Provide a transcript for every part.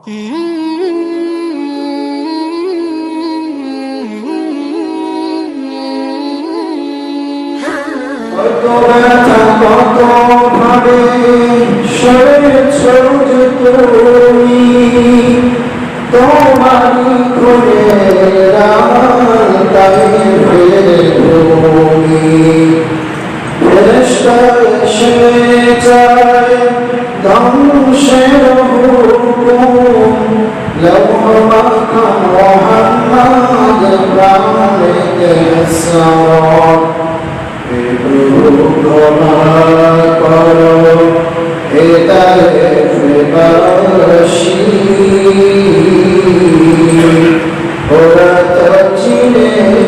কত ব্যথা কত ভাবে সয়েছ যে তুমি, তোমারই খুলে রাতাই ফেলে তুমি। ফেরেশতা এসে যায় ধ্বংসের হুকুম, লৌহ মাখা মুহাম্মদ প্রাণেতে হাসর। ক্ষমা করো হেদায়েতবাসী, ওরা তো চিনেনি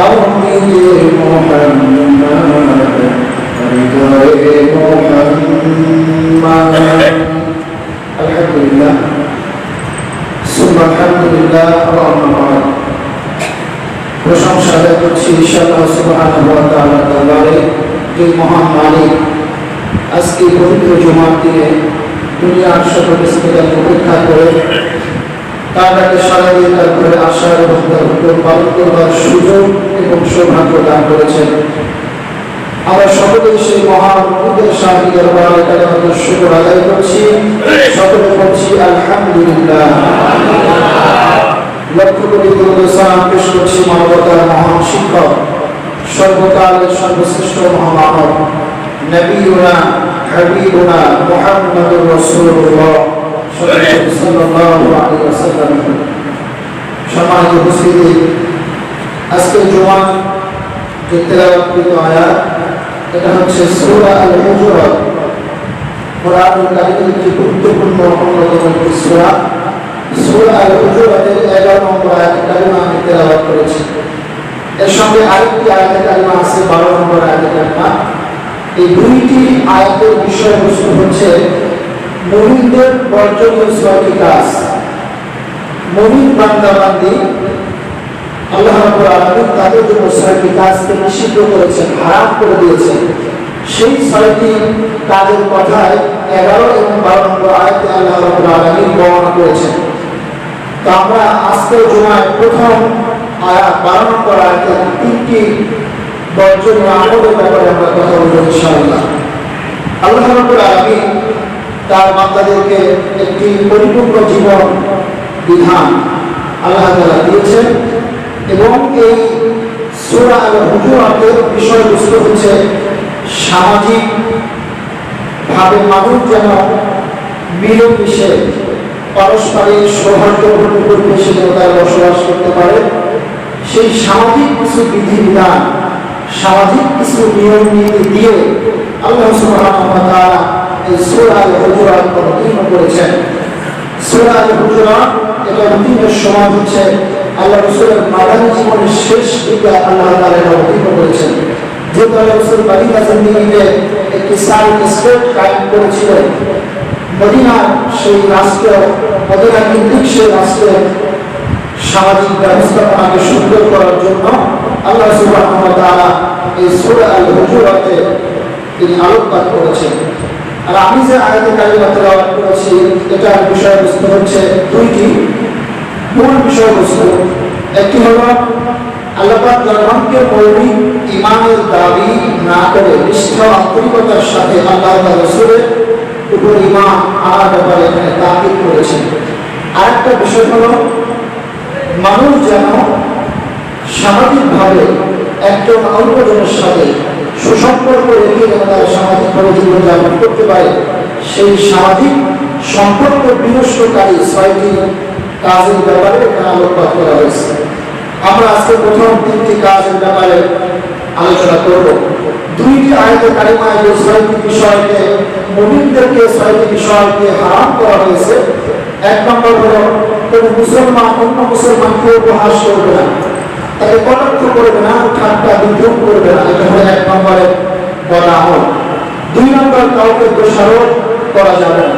আমি যে মুহাম্মদ, হৃদয়ে মুহাম্মদ। আলহামদুলিল্লাহ, সুবহানাল্লাহ, আল্লাহু প্রশংসা আদায় করছি আল্লাহ সুবহানাহু ওয়া তাআলার দরবারে, যে মহান মালিক আজকে পবিত্র জুমার দিনে দুনিয়ার সকল স্থিতিকে উপেক্ষা করে তাকে সারাদিন তার ঘরে আসার এবং তার হুকুম পালন করবার সুযোগ এবং সৌভাগ্য দান করেছেন। আমরা সকলেই সেই মহান মুক্তির শাহী দরবারে কালেমাতুর শুকর আদায় করছি, সকলে বলছি আলহামদুলিল্লাহ। লক্ষ কোটি সালাম পেশ করছি মানবতার মহান শিক্ষক, সর্বকালের সর্বশ্রেষ্ঠ মহামানব নবিয়ুনা হাবিবুনা মুহাম্মদুর রাসূলুল্লাহ সাল্লাল্লাহু আলাইহি ওয়াসাল্লাম। সম্মানিত উপস্থিতি, আজকে জুমা যে তেলাওয়াতকৃত আয়াত, এটা হচ্ছে সূরা আল হুজুরাত, কোরআনুল কারীমের একটি গুরুত্বপূর্ণ অন্যতম একটি সূরা। সূরা আল হুজুরাতের 11 নম্বর আয়াত কারিমা আমি তেলাওয়াত করেছি। এর সঙ্গে আরেকটি আয়াত কারিমা আছে 12 নম্বর আয়াত কারিমা। এই দুইটি আয়াতের বিষয়বস্তু হচ্ছে মুমিনদের বর্জনীয় 6টি কাজ। মুমিন বান্দা-বান্দী আল্লাহ রাব্বুল আলামিন তাদের জন্য 6টি কাজকে নিষিদ্ধ করেছেন, হারাম করে দিয়েছেন। সেই 6টি কাজের কথায় 11 এবং 12 নম্বর আয়াতে আল্লাহ রাব্বুল আলামিন বর্ণনা করেছেন। তো আমরা আজকে জুমায় প্রথম আয়াত 12 নম্বর আয়াতে 3টি বর্জনীয় আমলের ব্যাপারে আমরা কথা বলবো ইনশাআল্লাহ। আল্লাহ রাব্বুল আলামিন তার বান্দাদেরকে একটি পরিপূর্ণ জীবন বিধান আল্লাহ তাআলা দিয়েছেন, এবং এই সূরা আল হুজুরাতের বিষয়বস্তু হচ্ছে সামাজিক ভাবে মানুষ যেন মিলেমিশে পারস্পরিক সৌহার্দ্যপূর্ণ পরিবেশে তারা বসবাস করতে পারে, সেই সামাজিক কিছু বিধিবিধান, সামাজিক কিছু নিয়ম নীতি দিয়ে আল্লাহ সুবহানাহু ওয়া তাআলা এই সূরা আল হুজুরাত অবতীর্ণ করেছেন। সূরা আল হুজুরাত এটা অবতীর্ণের সময় হচ্ছে আল্লাহ রাসূলের মাদানী জীবনের শেষ দিকে আল্লাহ তাআলা অবতীর্ণ করেছেন। যেহেতু আল্লাহ রাসূল মদিনা জিন্দেগিতে একটি সাইড স্টেট কায়েম করেছিলেন, মদিনার সেই রাষ্ট্র, মদিনা কেন্দ্রিক সেই রাষ্ট্রের সামাজিক ব্যবস্থাপনাকে সুন্দর করার জন্য আল্লাহ সুবহানাহু ওয়া তাআলা এই সূরা আল হুজুরাতে তিনি আলোকপাত করেছেন। আর আমি যে আয়াতে কারিমা তেলাওয়াত করেছি, এটার বিষয়বস্তু হচ্ছে দুইটি মূল বিষয়বস্তু। একটি হলো আল্লাহ পাক জনগণকে মৌলিক ঈমানের দাবি না করে নিষ্ঠা আন্তরিকতার সাথে আল্লাহ তাআলা রাসূলের উপর ঈমান আনার ব্যাপারে এখানে তাকিদ করেছেন। আরেকটা বিষয় হলো মানুষ যেন সামাজিকভাবে একজন অন্যজনের সাথে সুসম্পর্ক রেখে যেন তারা সামাজিকভাবে জীবনযাপন করতে পারে, সেই সামাজিক সম্পর্ক বিনষ্টকারী 6টি কাজের ব্যাপারে এখানে আলোকপাত করা হয়েছে। আমরা আজকে প্রথম 3টি কাজের ব্যাপারে আলোচনা করব। 2টি আয়াতে কারিমায় যে 6টি বিষয়কে মুমিনদেরকে 6টি বিষয়কে হারাম করা হয়েছে, 1 নম্বর হলো কোনো মুসলমান অন্য মুসলমানকে উপহাস করবে না, তাকে কটাক্ষ করবে না, ঠাট্টা বিদ্রুপ করবে না, এটা হলো 1 নম্বরের বলা আমল। 2 নম্বর কাউকে দোষারোপ করা যাবে না।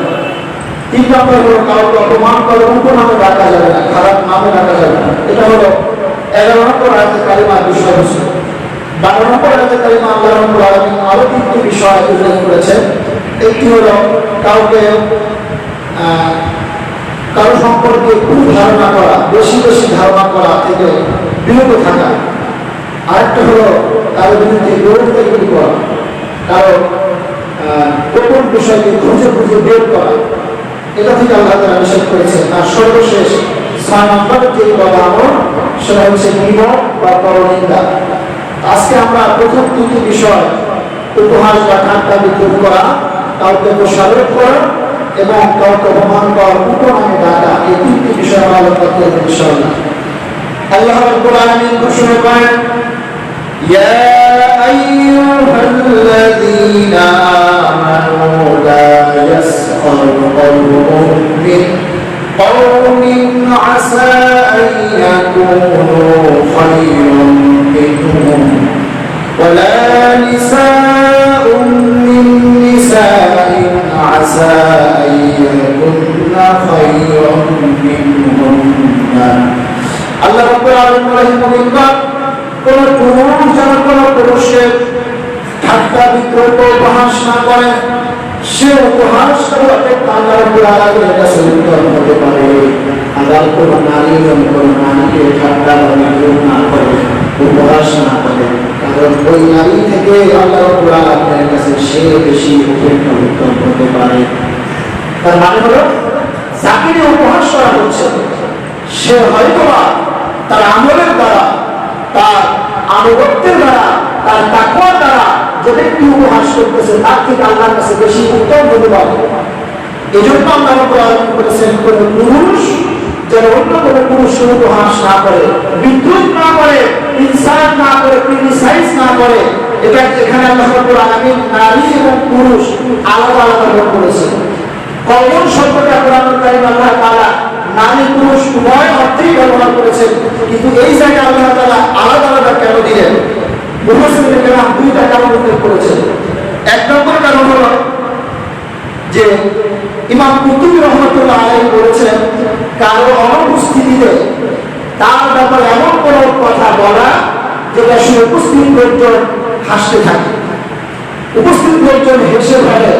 3 নম্বর হলো কাউকে অপমান করে উপনামে ডাকা যাবে না, খারাপ নামে ডাকা যাবে না। এটা হলো 11 নম্বর আয়াতে কারিমার বিষয়বস্তু। 12 নম্বর আয়াতে কারিমা আল্লাহ রাব্বুল আলামিন আরো 3টি বিষয় উল্লেখ করেছেন। একটি হলো কাউকে কারো সম্পর্কে খুব ধারণা করা, বেশি বেশি ধারণা করা থেকে বিরত থাকা। আরেকটা হলো কারো বিরুদ্ধে দৌড়াদৌড়ি করা, কারো গোপন বিষয়কে খুঁজে খুঁজে বের করা, এটা থেকে আল্লাহ তাআলা নিষেধ করেছেন। আর সর্বশেষ 6 নম্বর যে বলা আমল, সেটা হচ্ছে গীবত বা পরনিন্দা। আজকে আমরা প্রথম দুটি বিষয়, উপহাস বা ঠাট্টা বিদ্রুপ করা, কাউকে দোষারোপ করা এবং কাউকে অপমান করার উপনামে ডাকা, এই তিনটি বিষয় আমরা আলোচনা করব ইনশাআল্লাহ। আল্লাহ রাব্বুল আলামিন ঘোষণা করেন, ইয়া আইয়ুহাল্লাযীনা আমানু লা ইয়াসখার কওমুম মিন কওমিন আসা আন ইয়াকুনু খায়রান মিনহুম ওয়ালা নিসাউম মিন নিসাইন আসা আন ইয়াকুননা খায়রান মিনহুন্না। আল্লাহ রাব্বুল আলামিন বলেন, কোন পুরুষ যেন কোন পুরুষের ঠাট্টা বিদ্রুপ উপহাস না করে, সে উপহাস করতে আল্লাহ রাব্বুল আলামিনের কাছে উত্তম হতে পারে। আবার কোন নারী যেন কোন নারীকে ঠাট্টা বিদ্রুপ না করে, উপহাস না করে, কারণ ওই নারী থেকে আল্লাহ রাব্বুল আলামিনের কাছে সে বেশি উত্তম হতে পারে। তার মানে হলো, যাকে উপহাস করা হচ্ছে সে হয়তোবা তার আমলের দ্বারা, তার আনুগত্যের দ্বারা, তার তাকওয়ার দ্বারা যে ব্যক্তি উপহাস করতেছে তার থেকে আল্লাহর কাছে বেশি উত্তম হতে পারে। এই জন্য আল্লাহ রাব্বুল আলামিন বলেছেন, কোন পুরুষ যেন অন্য কোনো পুরুষের উপহাস না করে, বিদ্রুপ না করে, ইনসাল্ট না করে, ক্রিটিসাইজ না করে। এটা এখানে আল্লাহ রাব্বুল আলামিন নারী এবং পুরুষ আলাদা আলাদা ভাগ করেছেন। কওম শব্দটা কোরআনুল কারীমে আল্লাহ তাআলা নারী পুরুষ উভয় অর্থেই ব্যবহার করেছেন, কিন্তু এই জায়গায় আল্লাহ তাআলা আলাদা আলাদা কেন দিলেন? মুফাসসিরিন কেরাম দুইটা কারণ উল্লেখ করেছেন। এক নম্বর কারণ হলো যে ইমাম কুতুবী রাহমাতুল্লাহ আলাইহি বলেছেন, কারো অনুপস্থিতিতে তার ব্যাপারে এমন কোনো কথা বলা যেটা সে উপস্থিত লোকজন হাসতে থাকে, উপস্থিত লোকজন হেসে ফেলে,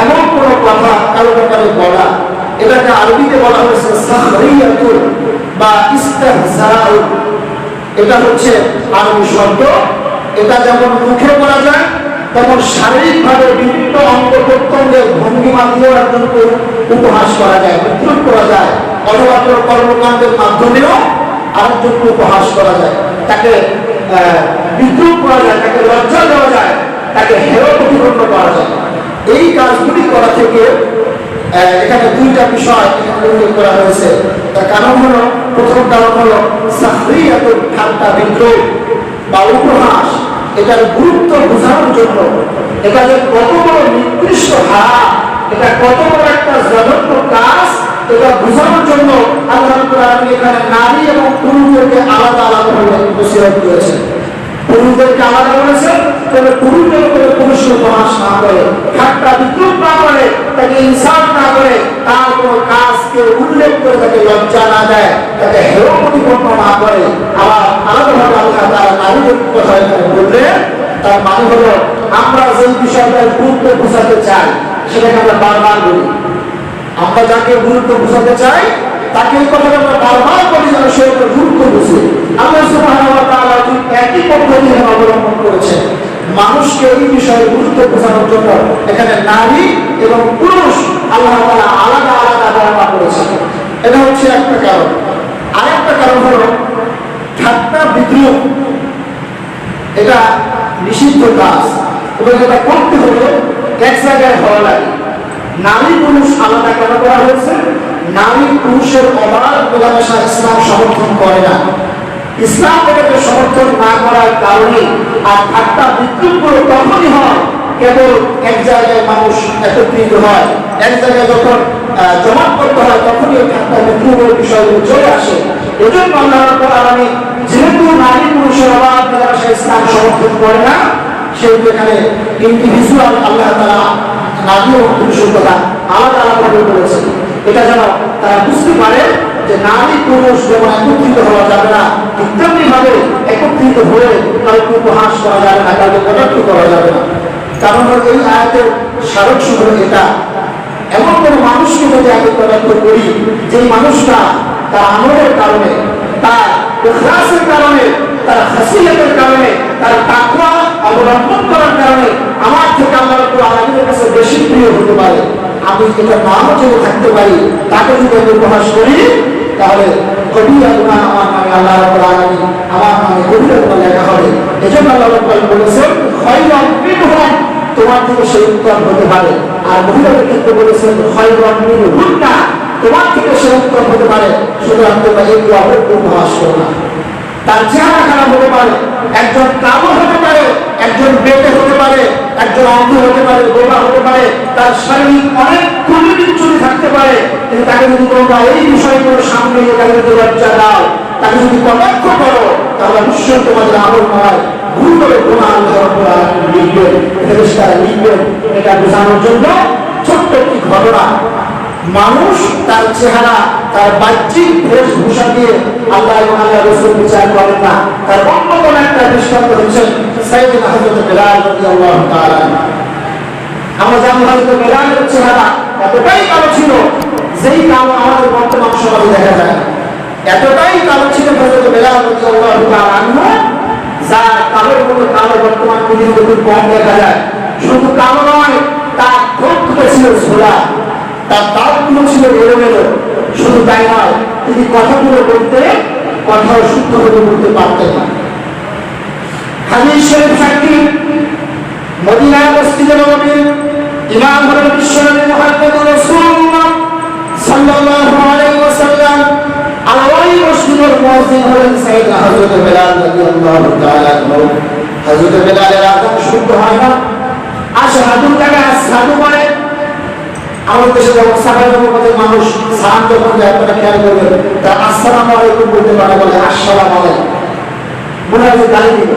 এমন কোনো কথা কারো ব্যাপারে বলা, এটাকে আরবিতে বলা হয়েছে সাখরিয়াতুন বা ইস্তিহজাউ। এটা হচ্ছে আরবি শব্দ। এটা যেমন মুখে বলা যায়, তেমন শারীরিকভাবে বিভিন্ন অঙ্গ প্রত্যঙ্গের ভঙ্গিমা দিয়েও একজনকে উপহাস করা যায়, বিদ্রুপ করা যায়, অথবা কর্মকাণ্ডের মাধ্যমেও আরেকজনকে উপহাস করা যায়, তাকে বিদ্রুপ করা যায়, তাকে লজ্জা দেওয়া যায়, তাকে হেয় প্রতিপন্ন করা যায়। এই কাজগুলি করা থেকে এখানে দুইটা বিষয় উল্লেখ করা হয়েছে। তার কারণ হলো, প্রথম কারণ হলো সাখরিয়াতুন, ঠাট্টা বিদ্রুপ বা উপহাস, এটার গুরুত্ব বোঝানোর জন্য, এটা যে কত বড় নিকৃষ্ট হারাম, এটা কত বড় একটা জঘন্য কাজ, এটা বোঝানোর জন্য আল্লাহ রাব্বুল আলামিন এখানে নারী এবং পুরুষদেরকে আলাদা আলাদা ভাবে নসিহত করেছেন। পুরুষদেরকে আলাদা করেছেন, তবে পুরুষদের করে পুরুষের উপহাস না করে, ঠাট্টা বিদ্রুপ না করে, তাকে ইনসাল্ট না করে, তার কোনো কাজকে উল্লেখ করে তাকে লজ্জা না দেয়, তাকে হেয় প্রতিপন্ন না করে। আবার আলাদাভাবে আল্লাহ তাআলা নারীদের কথা এখানে বললেন। তার মানে হলো, আমরা যে বিষয়টার গুরুত্ব বোঝাতে চাই সেটাকে আমরা বারবার বলি। আমরা যাকে গুরুত্ব বোঝাতে চাই তাকে এই কথাটা আমরা বারবার বলি, যেন সে গুরুত্ব বুঝে। আল্লাহ সুবহানাহু ওয়া তাআলা ঠিক একই পদ্ধতি অবলম্বন করেছেন মানুষকে এই বিষয়ে গুরুত্ব বোঝানোর জন্য। এখানে নারী এবং পুরুষ আল্লাহ তাআলা আলাদা আলাদা বর্ণনা করেছেন। এটা হচ্ছে একটা কারণ। আরেকটা কারণ হলো ঠাট্টা বিদ্রুপ, এটা নিষিদ্ধ কাজ এবং এটা করতে হলে এক জায়গায় হওয়া লাগে। নারী পুরুষ আলাদা কেন করা হয়েছে? নারী পুরুষের অবাধ মেলামেশা ইসলাম সমর্থন করে না। ইসলাম এটাকে সমর্থন না করার কারণে আর ঠাট্টা বিদ্রুপগুলো তখনই হয় কেবল এক জায়গায় মানুষ একত্রিত হয়, এক জায়গায় যখন জমাট করতে হয় তখনই ঠাট্টা বিদ্রুপের বিষয়গুলো চলে আসে। এজন্য আল্লাহ রাব্বুল আলামিন যেহেতু নারী পুরুষের অবাধ মেলামেশা ইসলাম সমর্থন করে না, সেহেতু এখানে ইন্ডিভিজুয়াল আল্লাহ তাআলা নারী ও পুরুষের কথা আলাদা আলাদাভাবে বলেছে। এটা যেন তারা বুঝতে পারে যে নারী পুরুষ যেমন একত্রিত হওয়া যাবে না, তেমনি ভাবে একত্রিত হয়ে কাউকে উপহাস করা যাবে না, কাউকে কটাক্ষ করা যাবে না। কারণ এই আয়াতের স্মারক শুধু এটা, এমন কোন মানুষকে যদি আমি তদন্ত করি যে মানুষটা তার আমলের কারণে, তার ইখলাসের কারণে, তার খাসিয়তের কারণে, তার তাকওয়া অবলম্বন করার কারণে আমার থেকে আল্লাহ রাব্বুল আলামিনের কাছে বেশি প্রিয় হতে পারে, আমি এটা নামও যদি থাকতে পারি, তাকে যদি আমি উপহাস করি, তাহলে কবিরা গুনাহ আমার নামে আল্লাহ রাব্বুল আলামিন আমার নামে কবিরা গুনাহ লেখা হবে। এজন্য আল্লাহ রাব্বুল আলামিন বলেছেন খায়রুম মিনহুম, তোমার থেকে সে উত্তম হতে পারে। আর মহিলাদের ক্ষেত্রে বলেছেন খায়রুম মিনহুন্না, তোমার থেকে সে উত্তম হতে পারে। সুতরাং তোমরা একটু অপরকে উপহাস করো না। তার চেহারা খারাপ হতে পারে, একজন কালো হতে পারে, একজন বেটে হতে পারে, একজন অন্ধ হতে পারে, বোবা হতে পারে, তার শারীরিক অনেক কুমিচ্ছুরি থাকতে পারে, কিন্তু তাকে যদি তোমরা এই বিষয়গুলো সামনে তাকে যদি লজ্জা দাও, তাকে যদি কটাক্ষ করো, তাহলে নিশ্চয় তোমাদের আমল নয় গুরুতর গুনাহ আল্লাহ রাব্বুল আলামিন লিখবেন, ফেরেশতারা লিখবেন। এটা বোঝানোর জন্য ছোট্ট একটি ঘটনা। মানুষ তার চেহারা, তার বাহ্যিক বেশভূষা দিয়ে আল্লাহ এবং আল্লাহ রাসূল বিচার করেন না। তার অন্যতম একটা দৃষ্টান্ত হচ্ছেন সাইয়েদনা হযরত বেলাল রাদিয়াল্লাহু তাআলা। আমরা জানি হযরত বেলালের চেহারা এতটাই কালো ছিল, যেই কালো আমাদের বর্তমান সমাজে দেখা যায়। এতটাই কালো ছিল হযরত বেলাল রাদিয়াল্লাহু তাআলা, যার কালোর মতো কালো বর্তমান পৃথিবীতে খুব কম দেখা যায়। শুধু কালো নয়, তার ঠোঁটগুলো ছিল ঝোলা, তার দাঁতগুলো ছিল এলোমেলো। শুধু তাই নয়, তিনি কথাগুলো বলতে কথাও শুদ্ধভাবে বলতে পারতেন না। হাদিস শরীফ সাক্ষী, মদিনা মসজিদে নববীর ইমাম হলেন বিশ্বনবী মুহাম্মদুর রাসূলুল্লাহ সাল্লাল্লাহু আলাইহি ওয়াসাল্লাম। আর ওই মসজিদের মুয়াজ্জিন হলেন সাইয়েদনা হযরত বেলাল রাদিয়াল্লাহু তাআলা। হযরত বেলালের আযান শুদ্ধ হয় না, আশহাদুল কালা আশহাদু বলে। আমাদের দেশে যখন সাহাবাদের মধ্যে মানুষ সালাম যখন দেয়, আপনারা খেয়াল করবেন, তারা আসসালামু আলাইকুম বলতে পারে, বলে আসসালামু আলাইকুম। মনে হয় যে গালি দিল,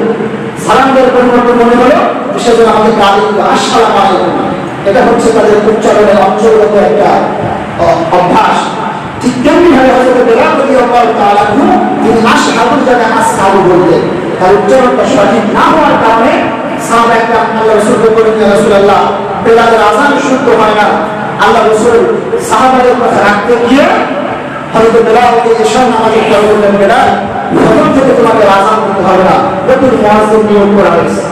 সালাম দেওয়ার পরিবর্তে মনে হলো সেজন্য আমাদের গালি দিল, আসসালামু আলাইকুম। এটা হচ্ছে তাদের উচ্চারণের অঞ্চলগত একটা অভ্যাস। ঠিক তেমনি ভাবে হযরত বেলাল রাদিয়াল্লাহু তাআলা তিনি আশহাদুর জায়গায় আসহাবু বলতেন। তার উচ্চারণটা সঠিক না হওয়ার কারণে সাহাবা একরাম আল্লাহ রাসূলকে বললেন, ইয়া রাসূলুল্লাহ, বেলালের আযান শুদ্ধ হয় না। আল্লাহ রাসূল সাহাবাদের কথা রাখতে গিয়ে হযরত বেলালকে ঈশান নামাজে পড়ে বললেন, বেলাল, এখন থেকে তোমাকে আযান দিতে হবে না, নতুন মুয়াজ্জিন নিয়োগ করা হয়েছে।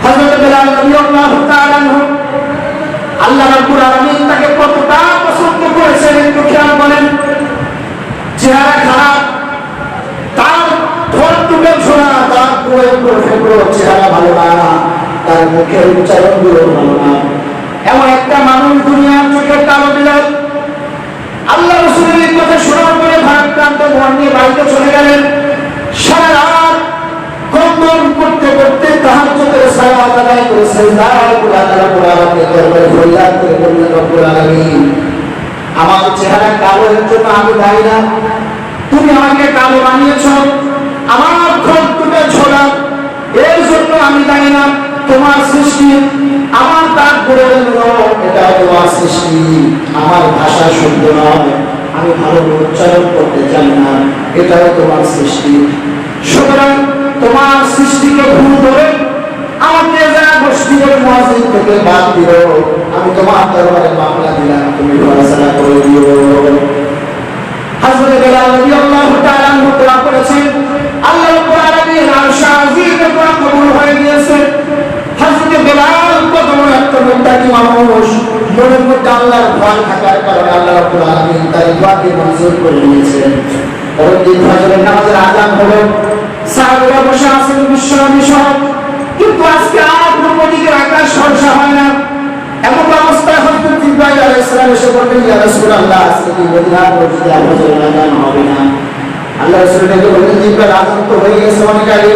হযরত বেলাল রাদিয়াল্লাহু তাআলা আল্লাহ রাব্বুল আলামিন তাকে কতটা পছন্দ করেছেন একটু খেয়াল করেন। চেহারা খারাপ, তার ঠোঁট টুকে ছোড়া, তার পুরো চেহারা ভালো না, তার মুখের উচ্চারণগুলো ভালো না, এমন একটা মানুষ দুনিয়ার চোখে কালো বিলাল। আল্লাহ রাসূলের কথা শোনার পরে ভারাক্রান্ত মন নিয়ে বাড়িতে চলে গেলেন। সারা রাত কন্দন করতে করতে তাহাজ্জুদের সালাত আদায় করে সিজদায় কুরআনের দরবারে ফরিয়াদ করে বললেন, রব্বুল আলামিন, আমার চেহারা কালো এর জন্য আমি দায়ী না, তুমি আমাকে কালো বানিয়েছো, আমার ঠোঁট টুকে ছোড়া এর জন্য আমি দায়ী না, তোমার সৃষ্টি, আমার দাঁত করে এটা তোমার সৃষ্টি, আমার ভাষা শুদ্ধ নয়, আমি ভালো উচ্চারণ করতে জানি না, এটাও তোমার সৃষ্টি। সুতরাং তোমার সৃষ্টিকে ভুল করে আমাকে যারা মসজিদের মুয়াজ্জিন থেকে বাদ দিল, আমি তোমার দরবারে মামলা দিলাম, তুমি ফয়সালা করে দিও। হযরত বেলাল রাদিয়াল্লাহু তাআলা দোয়া করেছেন, আল্লাহ রাব্বুল আলামিন আরশে আজিমে দোয়া কবুল হয়ে গিয়েছে। হযরত বেলাল কত বড় একটা মুত্তাকি মানুষ, মনের মধ্যে আল্লাহর ভয় থাকার কারণে আল্লাহ রাব্বুল আলামিন তার দোয়াকে মঞ্জুর করে নিয়েছেন। পরদিন ফজরের নামাজের আযান হলো, সাহাবারা বসে আছেন বিশ্বনবী সহ, কিন্তু আজকে আর নবীদের আকাশ ফর্সা হয় না। এমন অবস্থায় হযরত জিবরাইল আলাইহিস সালাম এসে বললেন, ইয়া রাসূলুল্লাহ, আজকে কি মদিনার মসজিদে ফজরের আযান হবে না? আল্লাহ রাসূল ডেকে বললেন, জিবরাইল, আযান তো হয়ে গেছে অনেক আগে।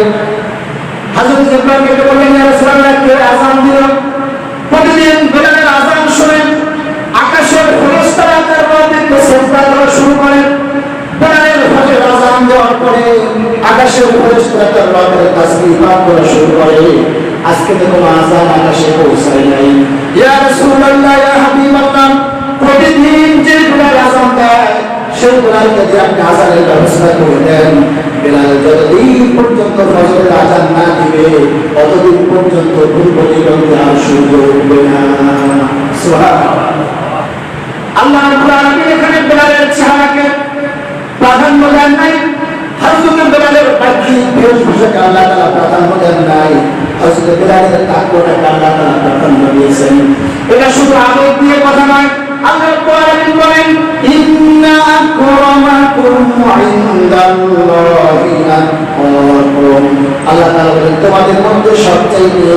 হযরত জিবরাইল ডেকে বললেন, ইয়া রাসূলুল্লাহ, কে আযান দিল? প্রতিদিন বেলালের আযান শুনেন, আকাশের ফেরেশতারা তার রবে সিজদা করা শুরু করেন। বেলালের ফজরের আযান দেওয়ার পরে আকাশের ফেরেশতারা তার রবে তাসবিহ করা শুরু করে। আজকে তো কোনো আযান আকাশে পৌঁছায় নাই। ইয়া রাসূলুল্লাহ, ইয়া হাবিবাল্লাহ, প্রতিদিন যে বেলাল আযান দেয়, সেই বেলালকে যে আপনি আযানের ব্যবস্থা করে দেন, বেলাল যতদিন পর্যন্ত ফজরের আযান না দিবে, ততদিন পর্যন্ত পূর্ব দিগন্তে আর সূর্য উঠবে না। সুবহানাল্লাহ। আল্লাহ রাব্বুল আলামিন এখানে বেলালের চেহারাকে প্রাধান্য দেন নাই, হযরত বেলালের বাহ্যিক বেশভূষাকে আল্লাহ তাআলা প্রাধান্য দেন নাই, হযরত বেলালের তাকওয়াটাকে আল্লাহ তাআলা প্রাধান্য দিয়েছেন। এটা শুধু আবেগ দিয়ে কথা নয়, আল্লাহ রাব্বুল আলামিন বলেন ইন্না আকরামাকুম ইনদাল্লাহি আতকাকুম। আল্লাহ তাআলা বলেন তোমাদের মধ্যে সবচেয়ে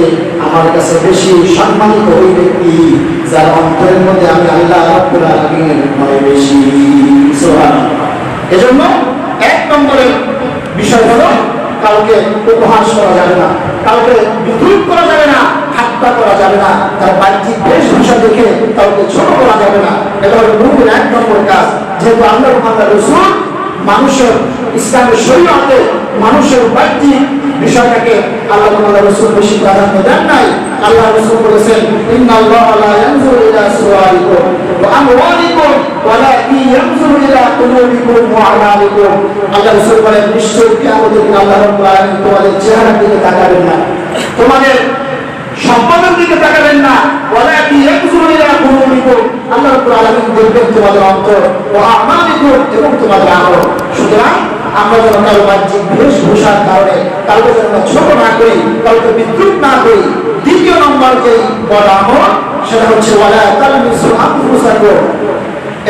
আমার কাছে বেশি সম্মানিত ওই ব্যক্তি যার অন্তরের মধ্যে আমি আল্লাহ রাব্বুল আলামিনের ভয় বেশি। সুবহানাল্লাহ। এজন্য এক নম্বরের বিষয় হলো কাউকে উপহাস করা যাবে না, কাউকে বিদ্রুপ করা যাবে না, ঠাট্টা করা যাবে না, তার বাহ্যিক বেশভূষা দেখে কাউকে ছোট করা যাবে না। এটা হলো মুমিনের এক নম্বর কাজ। যেহেতু আল্লাহ রাসূল মানুষের ইসলামের শরীয়তে মানুষের বাহ্যিক বিষয়টাকে আল্লাহ রাসূল বেশি প্রাধান্য দেন নাই। আল্লাহ রাসূল বলেছেন ইন্নাল্লাহা লা ইয়ানজুরু ইলা সুওয়ারিকুম ওয়া আমওয়ালিকুম ওয়ালাকিন ইয়ানজুরু ইলা কুলুবিকুম ওয়া আমালিকুম। আল্লাহ রাসূল বলেন নিশ্চয়ই কিয়ামতের দিন আল্লাহ রাব্বুল আলামিন তোমাদের চেহারার দিকে তাকাবেন না, তোমাদের সম্পদের দিকে তাকাবেন না, ওয়ালাকিন ইয়ানজুরু ইলা কুলুবিকুম। আল্লাহ রাব্বুল আলামিন দেখবেন তোমাদের অন্তর, ওয়া আমালিকুম এবং তোমাদের আমল। সুতরাং আমরা যেন কারো বাহ্যিক বেশভূষার কারণে কাউকে যেন ছোট না করি, কাউকে বিদ্রুপ না করি। দ্বিতীয় নম্বর যে বড় আমল সেটা হচ্ছে ওয়ালা তালমিসু আনফুসাকুম।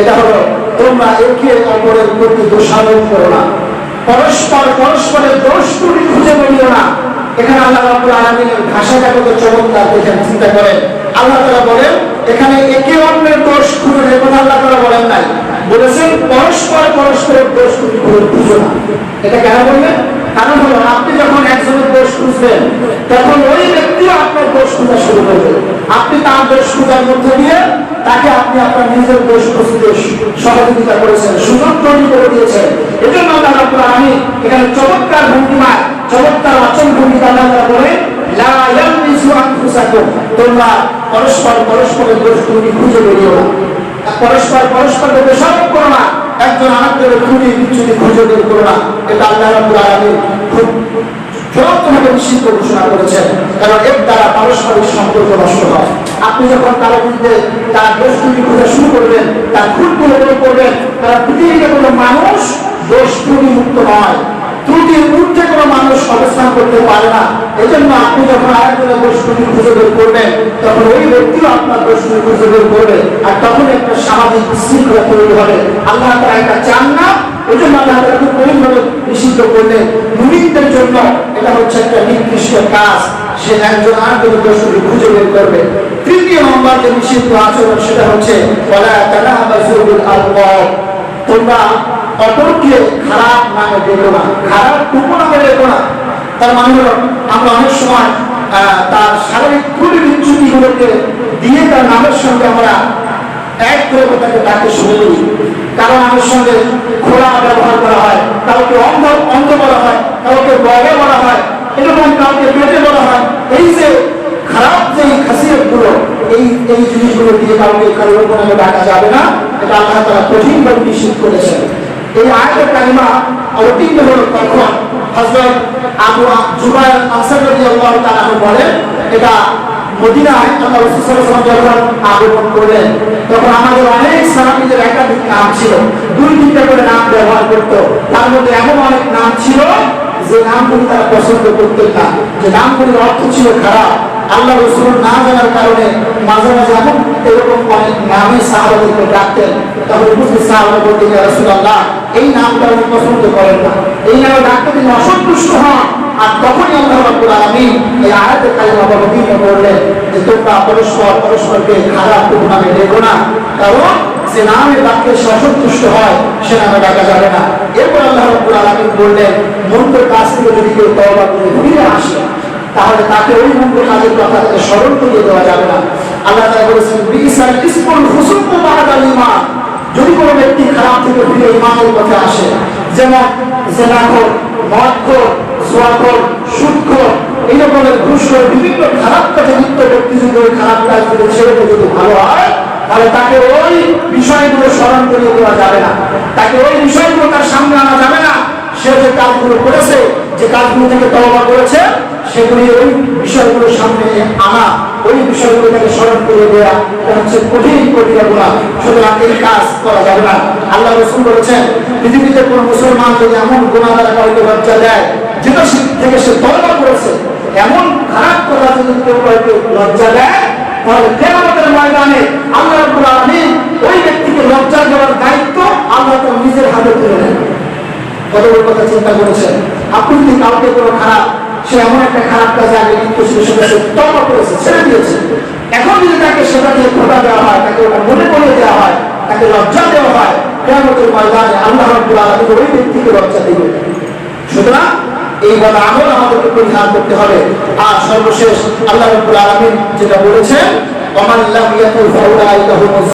এটা হলো তোমরা একে অপরের প্রতি দোষারোপ করো না, পরস্পরের দোষ ত্রুটি খুঁজে বেরিও না। এখানে আল্লাহ রাব্বুল আলামিনের ভাষাটা কত চমৎকার দেখেন, চিন্তা করেন। আল্লাহ তাআলা বলেন এখানে একে অপরের দোষ খুঁজে বের কথা আল্লাহ তাআলা বলেন নাই, বলেছেন পরস্পরের দোষ ত্রুটি খুঁজো না। এটা কেন বললেন? কারণ হলো আপনি যখন একজনের দোষ খুঁজবেন তখন ওই ব্যক্তিও আপনার দোষ খোঁজা শুরু করবে। আপনি তার দোষ খোঁজার মধ্যে দিয়ে তাকে আপনি আপনার নিজের দোষ খুঁজতে সহযোগিতা করেছেন, সুযোগ তৈরি করে দিয়েছেন। এজন্য আল্লাহ রাব্বুল আলামিন এখানে চমৎকার ভঙ্গিমায় চমৎকার আচরণ ভঙ্গিতে আল্লাহ তাআলা বলেন লা ইয়ালমিসু আনফুসাকুম। তোমরা পরস্পরের দোষ ত্রুটি খুঁজে বেরিও না, পরস্পরকে দোষারোপ করো না, একজন আরেকজনের ত্রুটি বিচ্যুতি খুঁজে বের করো না। এটা আল্লাহ রাব্বুল আলামিন খুব চূড়ান্তভাবে নিষিদ্ধ ঘোষণা করেছেন, কারণ এর দ্বারা পারস্পরিক সম্পর্ক নষ্ট হয়। আপনি যখন কারো বিরুদ্ধে তার দোষ ত্রুটি খোঁজা শুরু করবেন, তার ভুলগুলো বের করবেন, তারা পৃথিবীতে কোনো মানুষ দোষ ত্রুটি মুক্ত নয়, ত্রুটির ঊর্ধ্বে কোনো মানুষ অবস্থান করতে পারে না। এই জন্য আপনি যখন আরেকজনের দোষ ত্রুটি খুঁজে বের করবেন তখন ওই ব্যক্তিও আপনার দোষ ত্রুটি খুঁজে বের করবে, আর তখন একটা সামাজিক বিশৃঙ্খলা তৈরি হবে। আল্লাহ তাআলা এটা চান না। এই জন্য আল্লাহ তাআলা খুব কঠিনভাবে নিষিদ্ধ করলেন। মুমিনদের জন্য এটা হচ্ছে একটা নির্দিষ্ট কাজ, সে একজন আরেকজনের দোষ ত্রুটি খুঁজে বের করবে। তৃতীয় নম্বর যে নিষিদ্ধ আচরণ সেটা হচ্ছে ওয়ালা তানাবাযু বিল আলকাব। তোমরা অপরকে খারাপ নামে ডেকো না, খারাপ উপনামে ডেকো না। তার মানে হলো আমরা অনেক সময় তার শারীরিক ত্রুটি বিচ্যুতিগুলোকে দিয়ে তার নামের সঙ্গে আমরা এক করে তাকে ডাকে শুনে নিই। কারণ নামের সঙ্গে খোলা ব্যবহার করা হয়, কাউকে অন্ধ বলা হয়, কাউকে বগা বলা হয়, এরকম কাউকে পেটে বলা হয়। এই যে খারাপ যে খাসিয়তগুলো, এই জিনিসগুলো দিয়ে কাউকে কারোর উপনামে ডাকা যাবে না। এটা আল্লাহ তাআলা কঠিনভাবে নিষেধ করেছেন। এই আয়াতের কালিমা অবতীর্ণ হলো তখন হযরত আবু জুবাইর আনসারী রাদিয়াল্লাহু তাআলা বলেন, এটা মদিনায় আল্লাহ রাসূল সাল্লাল্লাহু আলাইহি ওয়াসাল্লাম যখন আগমন করলেন তখন আমাদের অনেক সাহাবীদের একাধিক নাম ছিল, দুই তিনটা করে নাম ব্যবহার করত। তার মধ্যে এমন অনেক নাম ছিল যে নামগুলি তারা পছন্দ করতেন না, যে নামগুলির অর্থ ছিল খারাপ। আল্লাহ রাসূল না জানার কারণে মাঝে মাঝে এরকম অনেক নামে সাহাবাদেরকে ডাকতেন। তখন বুঝতে সাহাবারা বলতেন ইয়া রাসূলুল্লাহ এই নামটা উনি পছন্দ করেন না, এই নামে ডাকতে তিনি অসন্তুষ্ট হন। আর তখনই আল্লাহ রাব্বুল আলামিন এই আয়াতের কালিমা অবতীর্ণ করলেন যে তোমরা পরস্পরকে খারাপ নামে ডেকো না, কারণ যে নামে ডাকতে সে অসন্তুষ্ট হয় সে নামে ডাকা যাবে না। এরপর আল্লাহ রাব্বুল আলামিন বললেন মন্দ কাজ থেকে যদি কেউ তওবা করে ফিরে আসে তাহলে তাকে ওই মন্দ কাজের কথা তাকে স্মরণ করিয়ে দেওয়া যাবে না। আল্লাহ তাআলা বলেছেন বিসাল ইসমুল ফুসুকু বা'দাল ঈমান। যদি কোনো ব্যক্তি খারাপ থেকে ফিরে ঈমানের পথে আসে, যেমন জিনাখোর, মদখোর, জুয়াখোর, সুদখোর, এই রকমের ঘুষখোর, বিভিন্ন খারাপ কাজে লিপ্ত ব্যক্তি যদি ওই খারাপ কাজগুলো ছেড়ে দিয়ে যদি ভালো হয় তাহলে তাকে ওই বিষয়গুলো স্মরণ করিয়ে দেওয়া যাবে না, তাকে ওই বিষয়গুলো তার সামনে আনা যাবে না। সে যে কাজগুলো করেছে, যে কাজগুলো থেকে তওবা করেছে, সেগুলি ওই বিষয়গুলোর সামনে আনা ওই বিষয়গুলো তাকে স্মরণ করে দেওয়া, এটা হচ্ছে কঠিন কঠিন গুনাহ। সুতরাং এই কাজ করা যাবে না। আল্লাহ রাসূল বলেছেন, পৃথিবীতে কোনো মুসলমান যদি এমন গুনাহ দ্বারা কাউকে লজ্জা দেয় যেটা থেকে সে তওবা করেছে, এমন খারাপ কথা যদি কেউ কাউকে লজ্জা দেয়, তাহলে কিয়ামতের ময়দানে আল্লাহ রাব্বুল আলামিন ওই ব্যক্তিকে লজ্জা দেওয়ার দায়িত্ব আল্লাহ তাআলা নিজের হাতে তুলে নেন। কত বড় কথা চিন্তা করেছেন। আপনি যদি কাউকে কোনো খারাপ, সে এমন একটা খারাপ কাজে আগে লিপ্ত ছিল, সেটা সে তওবা করেছে, ছেড়ে দিয়েছে, এখন যদি তাকে সেটা দিয়ে খোটা দেওয়া হয়, তাকে ওটা মনে করিয়ে দেওয়া হয়, তাকে লজ্জা দেওয়া হয়, কিয়ামতের ময়দানে আল্লাহ রাব্বুল আলামিন ওই ব্যক্তিকে লজ্জা দিবেন। সুতরাং এই বড় আমল আমাদেরকে পরিহার করতে হবে। আর সর্বশেষ আল্লাহ রাব্বুল আলামিন যেটা বলেছেন, ওমান লাম ইয়াকুল ফাউলাইকা হুমুজ